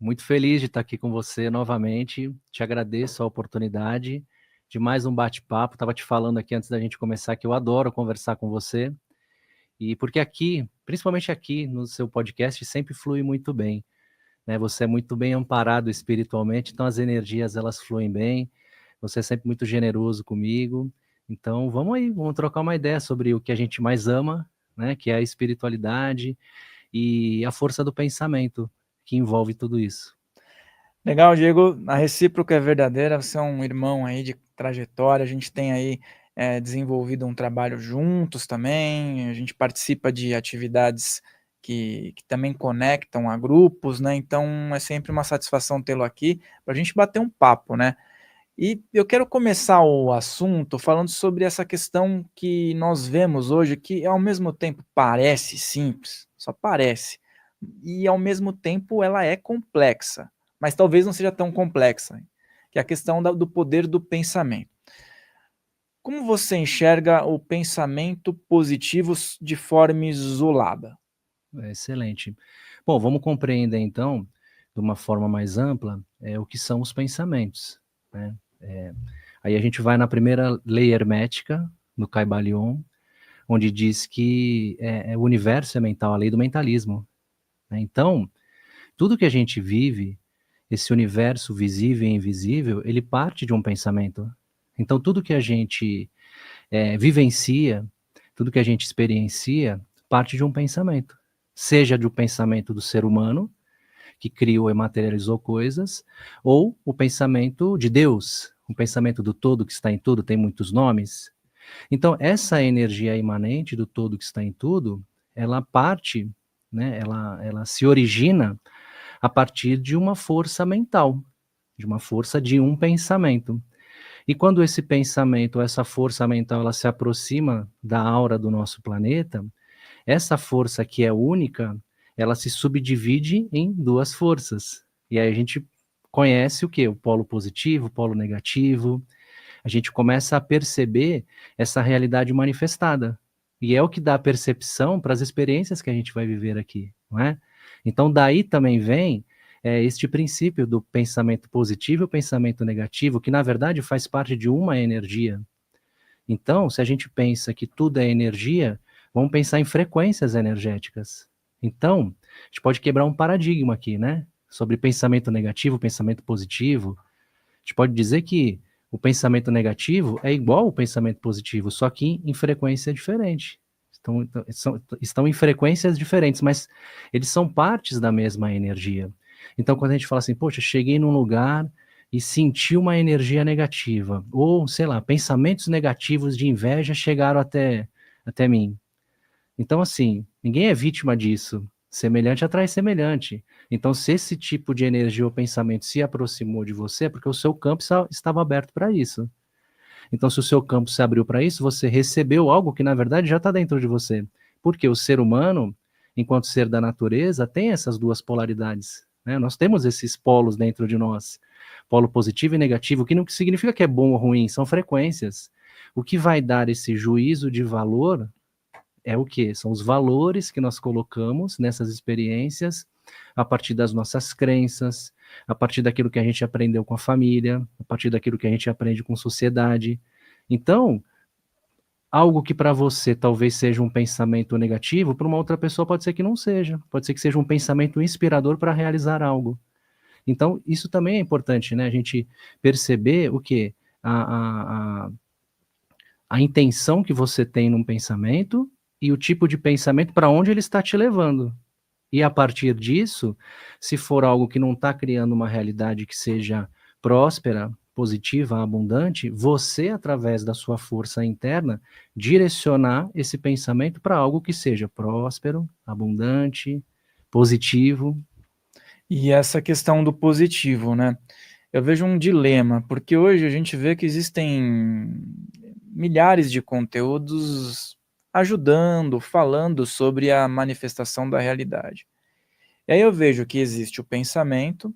Muito feliz de estar aqui com você novamente. Te agradeço a oportunidade de mais um bate-papo. Estava te falando aqui antes da gente começar que eu adoro conversar com você. E porque aqui, principalmente aqui no seu podcast, sempre flui muito bem, né? Você é muito bem amparado espiritualmente, então as energias elas fluem bem. Você é sempre muito generoso comigo. Então vamos aí, vamos trocar uma ideia sobre o que a gente mais ama, né? Que é a espiritualidade e a força do pensamento que envolve tudo isso. Legal, Diego. A recíproca é verdadeira. Você é um irmão aí de trajetória. A gente tem aí desenvolvido um trabalho juntos também. A gente participa de atividades que também conectam a grupos, né? Então é sempre uma satisfação tê-lo aqui para a gente bater um papo, né? E eu quero começar o assunto falando sobre essa questão que nós vemos hoje, que ao mesmo tempo parece simples, só parece, e ao mesmo tempo ela é complexa, mas talvez não seja tão complexa, que é a questão do poder do pensamento. Como você enxerga o pensamento positivo de forma isolada? Excelente. Bom, vamos compreender então, de uma forma mais ampla, o que são os pensamentos, né? Aí a gente vai na primeira lei hermética, no Kybalion, onde diz que o universo é mental, a lei do mentalismo, né? Então, tudo que a gente vive, esse universo visível e invisível, ele parte de um pensamento. Então, tudo que a gente vivencia, tudo que a gente experiencia, parte de um pensamento. Seja do pensamento do ser humano, que criou e materializou coisas, ou o pensamento de Deus, o pensamento do todo que está em tudo, tem muitos nomes. Então, essa energia imanente do todo que está em tudo, ela parte, né, ela se origina a partir de uma força mental, de uma força de um pensamento. E quando esse pensamento, essa força mental, ela se aproxima da aura do nosso planeta, essa força que é única, ela se subdivide em duas forças. E aí a gente conhece o quê? O polo positivo, o polo negativo. A gente começa a perceber essa realidade manifestada. E é o que dá percepção para as experiências que a gente vai viver aqui, não é? Então, daí também vem este princípio do pensamento positivo e o pensamento negativo, que na verdade faz parte de uma energia. Então, se a gente pensa que tudo é energia, vamos pensar em frequências energéticas. Então, a gente pode quebrar um paradigma aqui, né? Sobre pensamento negativo, pensamento positivo. A gente pode dizer que o pensamento negativo é igual ao pensamento positivo, só que em frequência diferente. Estão em frequências diferentes, mas eles são partes da mesma energia. Então, quando a gente fala assim, poxa, cheguei num lugar e senti uma energia negativa, ou, sei lá, pensamentos negativos de inveja chegaram até mim. Então, assim, ninguém é vítima disso. Semelhante atrai semelhante. Então, se esse tipo de energia ou pensamento se aproximou de você, é porque o seu campo estava aberto para isso. Então, se o seu campo se abriu para isso, você recebeu algo que, na verdade, já está dentro de você. Porque o ser humano, enquanto ser da natureza, tem essas duas polaridades, né? Nós temos esses polos dentro de nós. Polo positivo e negativo, que não significa que é bom ou ruim, são frequências. O que vai dar esse juízo de valor é o quê? São os valores que nós colocamos nessas experiências a partir das nossas crenças, a partir daquilo que a gente aprendeu com a família, a partir daquilo que a gente aprende com sociedade. Então, algo que para você talvez seja um pensamento negativo, para uma outra pessoa pode ser que não seja. Pode ser que seja um pensamento inspirador para realizar algo. Então, isso também é importante, né? A gente perceber o quê? A intenção que você tem num pensamento e o tipo de pensamento para onde ele está te levando. E a partir disso, se for algo que não está criando uma realidade que seja próspera, positiva, abundante, você, através da sua força interna, direcionar esse pensamento para algo que seja próspero, abundante, positivo. E essa questão do positivo, né? Eu vejo um dilema, porque hoje a gente vê que existem milhares de conteúdos ajudando, falando sobre a manifestação da realidade. E aí eu vejo que existe o pensamento,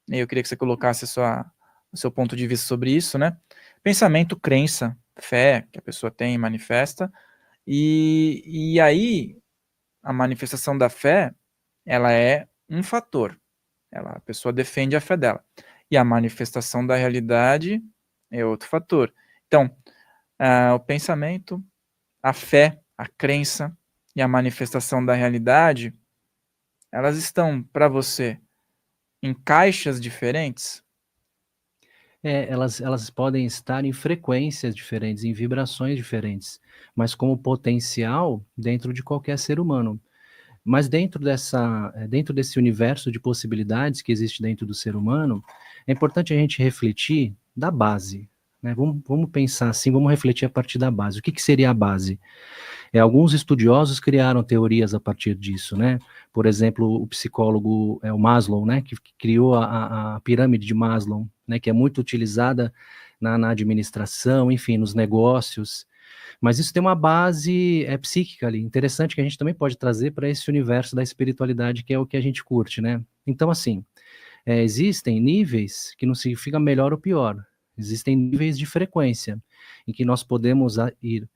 e eu queria que você colocasse o seu ponto de vista sobre isso, né? Pensamento, crença, fé que a pessoa tem e manifesta, e aí a manifestação da fé, ela é um fator, A pessoa defende a fé dela. E a manifestação da realidade é outro fator. Então, o pensamento, a fé, a crença e a manifestação da realidade, elas estão para você em caixas diferentes? Elas podem estar em frequências diferentes, em vibrações diferentes, mas como potencial dentro de qualquer ser humano. Mas dentro desse universo de possibilidades que existe dentro do ser humano, é importante a gente refletir da base, né? Vamos pensar assim, vamos refletir a partir da base. O que seria a base? Alguns estudiosos criaram teorias a partir disso, né? Por exemplo, o psicólogo o Maslow, né? Que criou a pirâmide de Maslow, né? Que é muito utilizada na administração, enfim, nos negócios. Mas isso tem uma base psíquica ali, interessante, que a gente também pode trazer para esse universo da espiritualidade, que é o que a gente curte, né? Então, assim, existem níveis que não significa melhor ou pior, existem níveis de frequência, em que nós podemos ir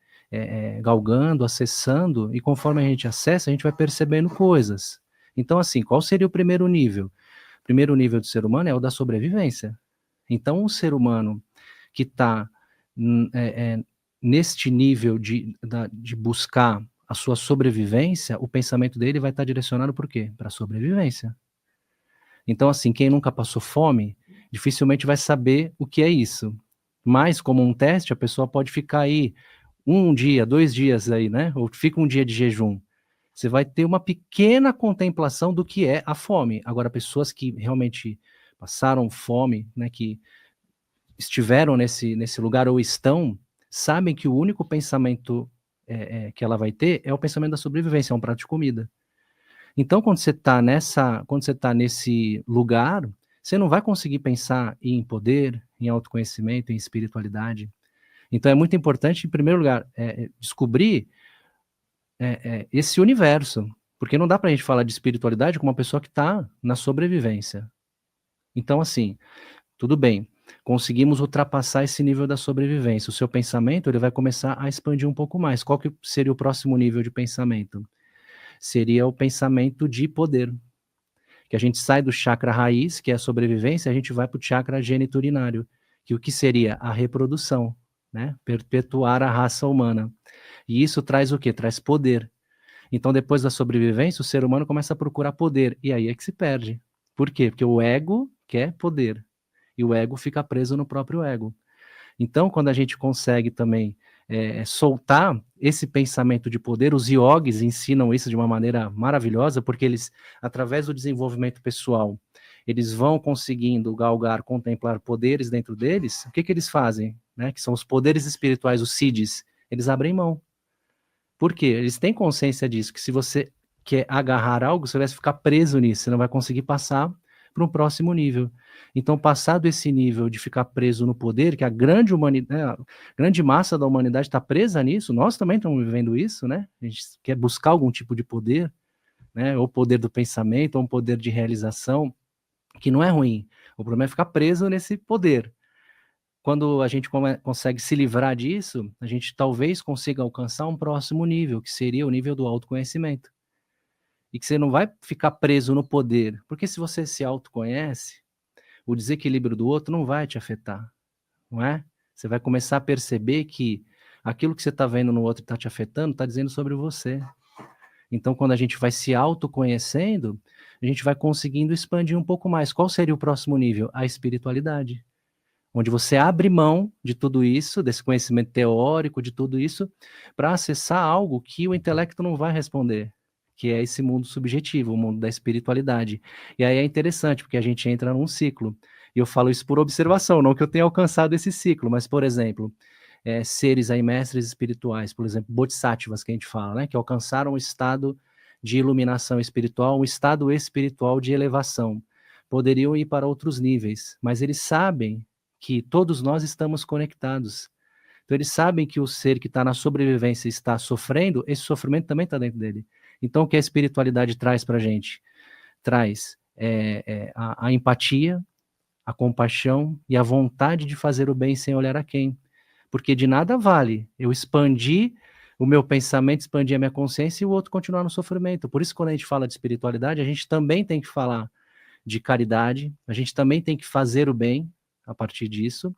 galgando, acessando, e conforme a gente acessa, a gente vai percebendo coisas. Então, assim, qual seria o primeiro nível? O primeiro nível do ser humano é o da sobrevivência. Então, um ser humano que está neste nível de buscar a sua sobrevivência, o pensamento dele vai estar direcionado por quê? Para a sobrevivência. Então, assim, quem nunca passou fome, dificilmente vai saber o que é isso. Mas, como um teste, a pessoa pode ficar aí 1 dia, 2 dias aí, né? Ou fica 1 dia de jejum. Você vai ter uma pequena contemplação do que é a fome. Agora, pessoas que realmente passaram fome, né, que estiveram nesse lugar ou estão, sabem que o único pensamento que ela vai ter é o pensamento da sobrevivência, é um prato de comida. Então, quando você está nesse lugar, você não vai conseguir pensar em poder, em autoconhecimento, em espiritualidade. Então, é muito importante, em primeiro lugar, descobrir esse universo, porque não dá para a gente falar de espiritualidade com uma pessoa que está na sobrevivência. Então, assim, tudo bem, conseguimos ultrapassar esse nível da sobrevivência. O seu pensamento ele vai começar a expandir um pouco mais. Qual que seria o próximo nível de pensamento? Seria o pensamento de poder. Que a gente sai do chakra raiz, que é a sobrevivência, a gente vai para o chakra geniturinário, que o que seria? A reprodução, né? Perpetuar a raça humana. E isso traz o quê? Traz poder. Então, depois da sobrevivência, o ser humano começa a procurar poder. E aí é que se perde. Por quê? Porque o ego quer poder. E o ego fica preso no próprio ego. Então, quando a gente consegue também soltar esse pensamento de poder, os yogis ensinam isso de uma maneira maravilhosa, porque eles, através do desenvolvimento pessoal, eles vão conseguindo galgar, contemplar poderes dentro deles. O que eles fazem? Né? Que são os poderes espirituais, os siddhis. Eles abrem mão. Por quê? Eles têm consciência disso, que se você quer agarrar algo, você vai ficar preso nisso, você não vai conseguir passar para um próximo nível. Então, passado esse nível de ficar preso no poder, que a grande massa da humanidade está presa nisso, nós também estamos vivendo isso, né? A gente quer buscar algum tipo de poder, né? Ou poder do pensamento, ou um poder de realização, que não é ruim. O problema é ficar preso nesse poder. Quando a gente consegue se livrar disso, a gente talvez consiga alcançar um próximo nível, que seria o nível do autoconhecimento. E que você não vai ficar preso no poder, porque se você se autoconhece, o desequilíbrio do outro não vai te afetar, não é? Você vai começar a perceber que aquilo que você está vendo no outro e está te afetando, está dizendo sobre você. Então, quando a gente vai se autoconhecendo, a gente vai conseguindo expandir um pouco mais. Qual seria o próximo nível? A espiritualidade. Onde você abre mão de tudo isso, desse conhecimento teórico, de tudo isso, para acessar algo que o intelecto não vai responder, que é esse mundo subjetivo, o mundo da espiritualidade. E aí é interessante, porque a gente entra num ciclo. E eu falo isso por observação, não que eu tenha alcançado esse ciclo, mas, por exemplo, seres aí, mestres espirituais, por exemplo, bodhisattvas, que a gente fala, né, que alcançaram o estado de iluminação espiritual, um estado espiritual de elevação. Poderiam ir para outros níveis, mas eles sabem que todos nós estamos conectados. Então, eles sabem que o ser que está na sobrevivência está sofrendo, esse sofrimento também está dentro dele. Então, o que a espiritualidade traz para a gente? Traz a empatia, a compaixão e a vontade de fazer o bem sem olhar a quem. Porque de nada vale eu expandir o meu pensamento, expandir a minha consciência e o outro continuar no sofrimento. Por isso, quando a gente fala de espiritualidade, a gente também tem que falar de caridade, a gente também tem que fazer o bem a partir disso,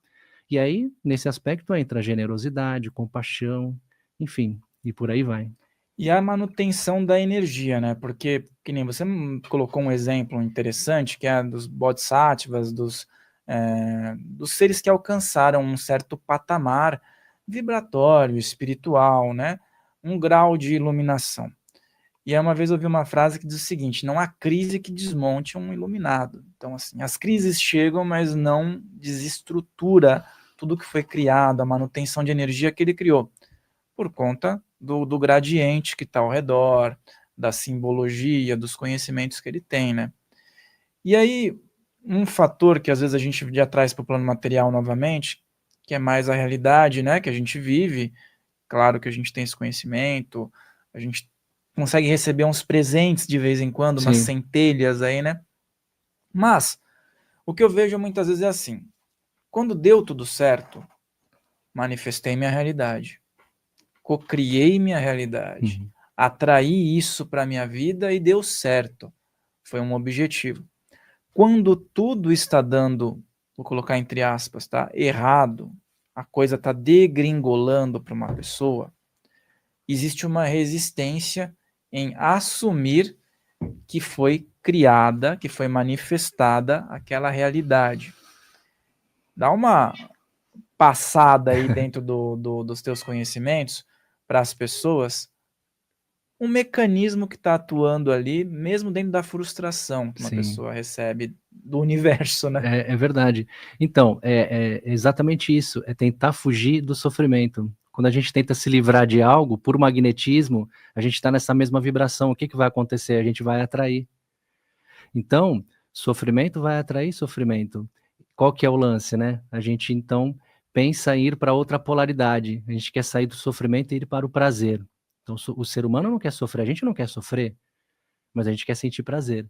e aí, nesse aspecto, entra a generosidade, compaixão, enfim, e por aí vai. E a manutenção da energia, né, porque, que nem você colocou um exemplo interessante, que é a dos bodhisattvas, dos seres que alcançaram um certo patamar vibratório, espiritual, né, um grau de iluminação. E aí uma vez eu ouvi uma frase que diz o seguinte: não há crise que desmonte um iluminado. Então, assim, as crises chegam, mas não desestrutura tudo que foi criado, a manutenção de energia que ele criou, por conta do gradiente que está ao redor, da simbologia, dos conhecimentos que ele tem, né? E aí, um fator que às vezes a gente já traz para o plano material novamente, que é mais a realidade, né, que a gente vive, claro que a gente tem esse conhecimento, a gente consegue receber uns presentes de vez em quando, umas Sim. centelhas aí, né? Mas, o que eu vejo muitas vezes é assim: quando deu tudo certo, manifestei minha realidade, cocriei minha realidade, Uhum. atraí isso para minha vida e deu certo. Foi um objetivo. Quando tudo está dando, vou colocar entre aspas, tá? Errado, a coisa está degringolando para uma pessoa, existe uma resistência em assumir que foi criada, que foi manifestada aquela realidade. Dá uma passada aí dentro dos teus conhecimentos para as pessoas, um mecanismo que está atuando ali, mesmo dentro da frustração que uma Sim. pessoa recebe do universo, né? É verdade. Então, é exatamente isso, é tentar fugir do sofrimento. Quando a gente tenta se livrar de algo, por magnetismo, a gente está nessa mesma vibração. O que, que vai acontecer? A gente vai atrair. Então, sofrimento vai atrair sofrimento. Qual que é o lance, né? A gente, então, pensa em ir para outra polaridade. A gente quer sair do sofrimento e ir para o prazer. Então, o ser humano não quer sofrer, a gente não quer sofrer, mas a gente quer sentir prazer.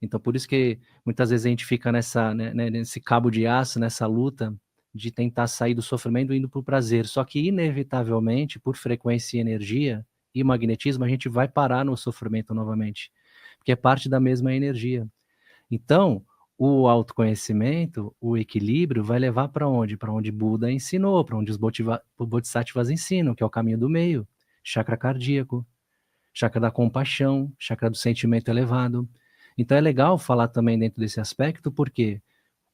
Então, por isso que muitas vezes a gente fica nesse cabo de aço, nessa luta de tentar sair do sofrimento indo para o prazer. Só que, inevitavelmente, por frequência e energia e magnetismo, a gente vai parar no sofrimento novamente, porque é parte da mesma energia. Então, o autoconhecimento, o equilíbrio, vai levar para onde? Para onde Buda ensinou, para onde os bodhisattvas ensinam, que é o caminho do meio, chakra cardíaco, chakra da compaixão, chakra do sentimento elevado. Então é legal falar também dentro desse aspecto, porque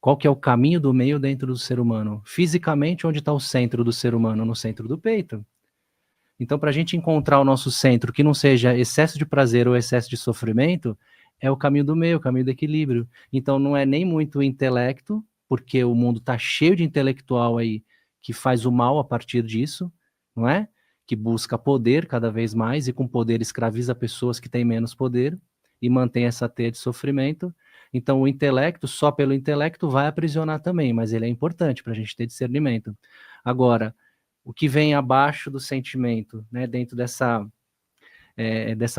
qual que é o caminho do meio dentro do ser humano? Fisicamente, onde está o centro do ser humano? No centro do peito. Então, para a gente encontrar o nosso centro, que não seja excesso de prazer ou excesso de sofrimento, é o caminho do meio, o caminho do equilíbrio. Então, não é nem muito o intelecto, porque o mundo está cheio de intelectual aí que faz o mal a partir disso, não é? Que busca poder cada vez mais e com poder escraviza pessoas que têm menos poder e mantém essa teia de sofrimento. Então, o intelecto, só pelo intelecto, vai aprisionar também, mas ele é importante para a gente ter discernimento. Agora, o que vem abaixo do sentimento, né, dentro dessa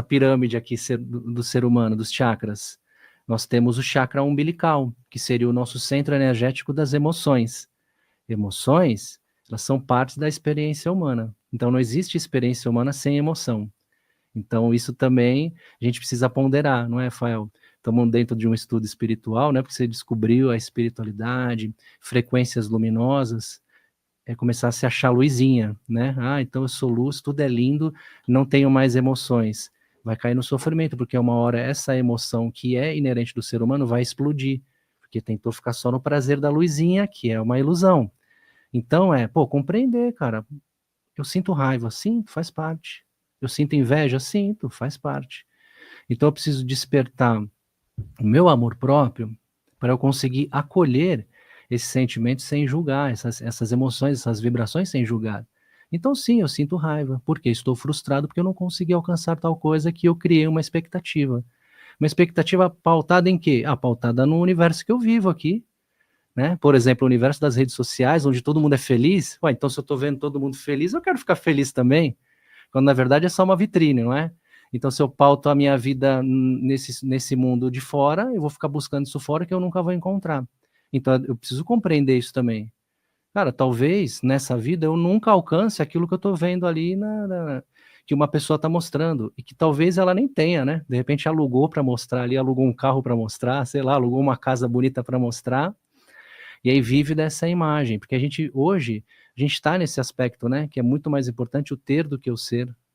pirâmide aqui do ser humano, dos chakras, nós temos o chakra umbilical, que seria o nosso centro energético das emoções. Emoções, elas são partes da experiência humana. Então, não existe experiência humana sem emoção. Então, isso também a gente precisa ponderar, não é, Rafael? Estamos dentro de um estudo espiritual, né? Porque você descobriu a espiritualidade, frequências luminosas, é começar a se achar luzinha, né? Ah, então eu sou luz, tudo é lindo, não tenho mais emoções. Vai cair no sofrimento, porque uma hora essa emoção que é inerente do ser humano vai explodir, porque tentou ficar só no prazer da luzinha, que é uma ilusão. Então compreender, cara. Eu sinto raiva, sinto, faz parte. Eu sinto inveja, sinto, faz parte. Então eu preciso despertar o meu amor próprio para eu conseguir acolher esses sentimentos sem julgar, essas emoções, essas vibrações sem julgar. Então sim, eu sinto raiva, porque estou frustrado porque eu não consegui alcançar tal coisa que eu criei uma expectativa. Uma expectativa pautada em quê? Pautada no universo que eu vivo aqui, né? Por exemplo, o universo das redes sociais, onde todo mundo é feliz. Então se eu estou vendo todo mundo feliz, eu quero ficar feliz também, quando na verdade é só uma vitrine, não é? Então, se eu pauto a minha vida nesse mundo de fora, eu vou ficar buscando isso fora que eu nunca vou encontrar. Então, eu preciso compreender isso também. Cara, talvez nessa vida eu nunca alcance aquilo que eu estou vendo ali que uma pessoa está mostrando, e que talvez ela nem tenha, né? De repente alugou para mostrar ali, alugou um carro para mostrar, sei lá, alugou uma casa bonita para mostrar, e aí vive dessa imagem, porque hoje, a gente está nesse aspecto, né? Que é muito mais importante o ter do que o ser.